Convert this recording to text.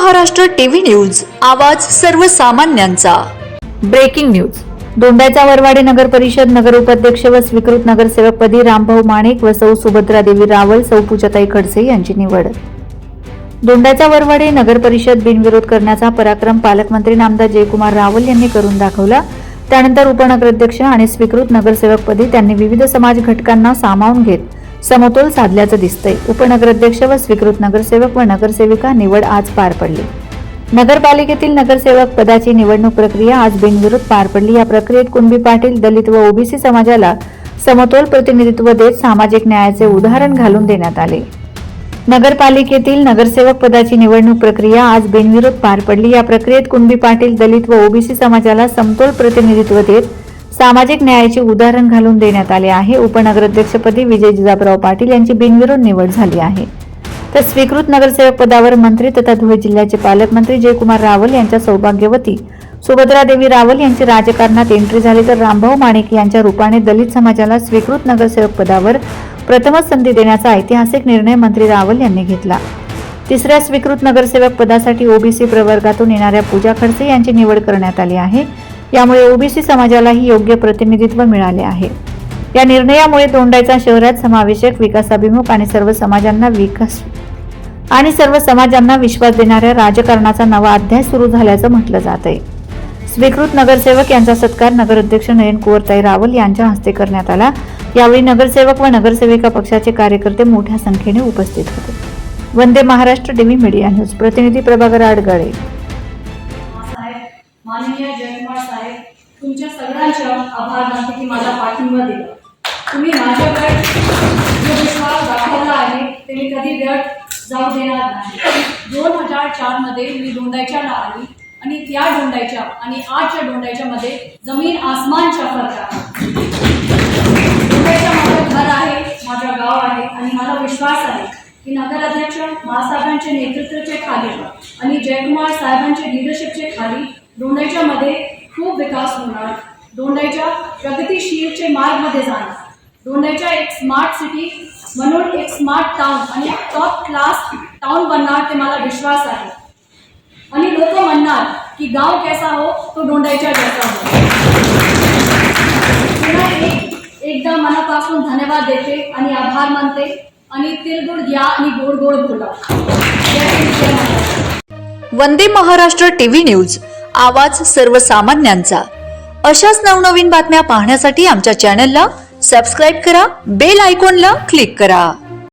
Maharashtra TV news, आवाज सर्वसामान्यांचा। Breaking news. दोंडाचा Varwade नगर परिषद नगर उपाध्यक्ष व स्वीकृत नगरसेवक पदी रामभाऊ माणिक व सौ सुभद्रा देवी रावल, सौ पूजाताई खडसे यांची निवड। दोंडाचा वरवाडे नगर परिषद बिनविरोध करण्याचा पराक्रम पालकमंत्री नामदार जयकुमार रावल यांनी करून दाखवला। त्यानंतर उपनगराध्यक्ष आणि स्वीकृत नगरसेवक पदी त्यांनी विविध समाज घटकांना सामावून घेत समतोल साधल्याचं दिसतंय। उपनगराध्यक्ष व स्वीकृत नगरसेवक व नगरसेविका निवड आज पार पडली। नगरपालिकेतील नगरसेवक पदाची निवडणूक प्रक्रिया आज बिनविरोध पार पडली। या प्रक्रियेत कुणबी पाटील, दलित व ओबीसी समाजाला समतोल प्रतिनिधित्व देत सामाजिक न्यायाचे उदाहरण घालून देण्यात आले। नगरपालिकेतील नगरसेवक पदाची निवडणूक प्रक्रिया आज बिनविरोध पार पडली। या प्रक्रियेत कुणबी पाटील, दलित व ओबीसी समाजाला समतोल प्रतिनिधित्व देत सामाजिक न्यायाचे उदाहरण घालून देण्यात आले आहे। उपनगराध्यक्षपदी विजय जिजाबराव पाटील यांची बिनविरोध निवड झाली आहे। तर स्वीकृत नगरसेवक पदावर मंत्री तथा धुळे जिल्ह्याचे पालकमंत्री जयकुमार रावल यांच्या सौभाग्यवती सुभद्रा देवी रावल यांची राजकारणात एंट्री झाली। तर रामभाऊ माणिक यांच्या रूपाने दलित समाजाला स्वीकृत नगरसेवक पदावर प्रथमच संधी देण्याचा ऐतिहासिक निर्णय मंत्री रावल यांनी घेतला। तिसऱ्या स्वीकृत नगरसेवक पदासाठी ओबीसी प्रवर्गातून येणाऱ्या पूजा खडसे यांची निवड करण्यात आली आहे। यामुळे ओबीसी समाजालाही योग्य प्रतिनिधित्व मिळाले आहे। या निर्णयामुळे दोंडाचा शहरात समावेशक, विकासाभिमुख आणि सर्व समाजांना विश्वास देणाऱ्या राजकारणाचा नवा अध्याय सुरू झाल्याचं म्हटलं जात आहे। स्वीकृत नगरसेवक यांचा सत्कार नगराध्यक्ष नयन कुंवरताई रावल यांच्या हस्ते करण्यात आला। यावेळी नगरसेवक व नगरसेविका पक्षाचे कार्यकर्ते मोठ्या संख्येने उपस्थित होते। Vande Maharashtra TV media news प्रतिनिधी प्रभाकर आडगाळे। माननीय जयकुमार साहेब, तुमच्या सगळ्यांचे आभार मानते की मला पाठिंबा दिला। तुम्ही माझ्याकडे जो विश्वास दाखवला आहे ते मी कधी व्यर्थ जाऊ देणार नाही। 2004 मध्ये मी दोंडाच्याला आली आणि त्या दोंडाच्या आणि आजच्या दोंडाच्या मध्ये जमीन आसमानचा फरक आहे। दोंडाच्या माझं घर आहे, माझं गाव आहे आणि मला विश्वास आहे की नगराध्यक्ष महासाहेबांच्या नेतृत्वाचे खाली आणि जयकुमार साहेबांच्या लीडरशिपचे खाली दोंडाच्या मध्ये खूप विकास होणार। दोंडाच्या प्रगतीशीलचे मार्गामध्ये जाणार। दोंडाच्या एक स्मार्ट सिटी म्हणून एक स्मार्ट टाउन आणि टॉप क्लास टाउन बनणार ते मला विश्वास आहे। आणि लोक म्हणणार की गाव कैसा हो तो दोंडाच्या जैसा हो। पुन्हा एकदा मनापासून धन्यवाद देते आणि आभार मानते आणि तिळगुळ घ्या आणि गोड गोड बोला। वंदे महाराष्ट्र टीव्ही न्यूज, आवाज सर्वसामान्यांचा। अशाच नवनवीन बातम्या पाहण्यासाठी आमच्या चॅनलला सबस्क्राइब करा, बेल आयकॉनला क्लिक करा।